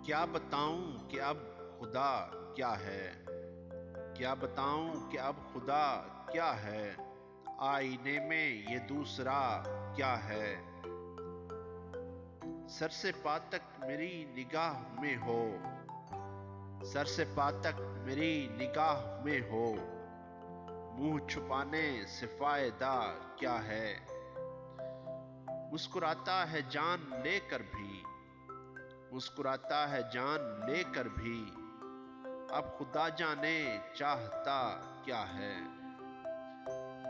کیا بتاؤں کہ اب خدا کیا ہے؟ کیا بتاؤں کہ اب خدا کیا ہے؟ آئینے میں یہ دوسرا کیا ہے؟ سر سے پا تک میری نگاہ میں ہو، سر سے پا تک میری نگاہ میں ہو، منہ چھپانے سے فائدہ کیا ہے؟ مسکراتا ہے جان لے کر بھی، مسکراتا ہے جان لے کر بھی، اب خدا جانے چاہتا کیا ہے؟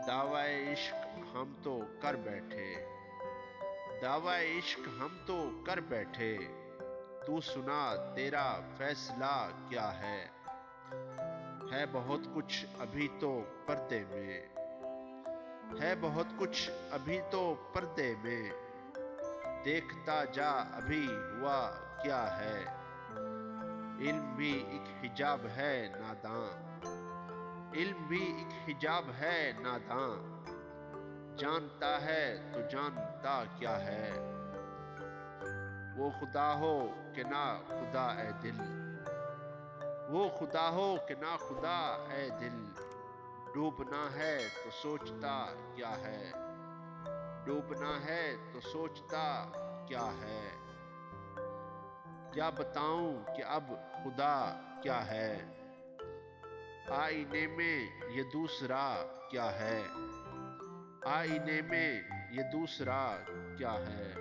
دعوی عشق ہم تو کر بیٹھے، دعوی عشق ہم تو کر بیٹھے، تو سنا تیرا فیصلہ کیا ہے بہت کچھ ابھی تو پردے میں، ہے بہت کچھ ابھی تو پردے میں، دیکھتا جا ابھی ہوا کیا ہے؟ علم بھی ایک حجاب ہے ناداں، علم بھی ایک حجاب ہے ناداں، جانتا ہے تو جانتا کیا ہے؟ وہ خدا ہو کہ نہ خدا اے دل، وہ خدا ہو کہ نہ خدا اے دل، ڈوبنا ہے تو سوچتا کیا ہے؟ ڈوبنا ہے تو سوچتا کیا ہے؟ کیا بتاؤں کہ اب خدا کیا ہے؟ آئینے میں یہ دوسرا کیا ہے؟ آئینے میں یہ دوسرا کیا ہے؟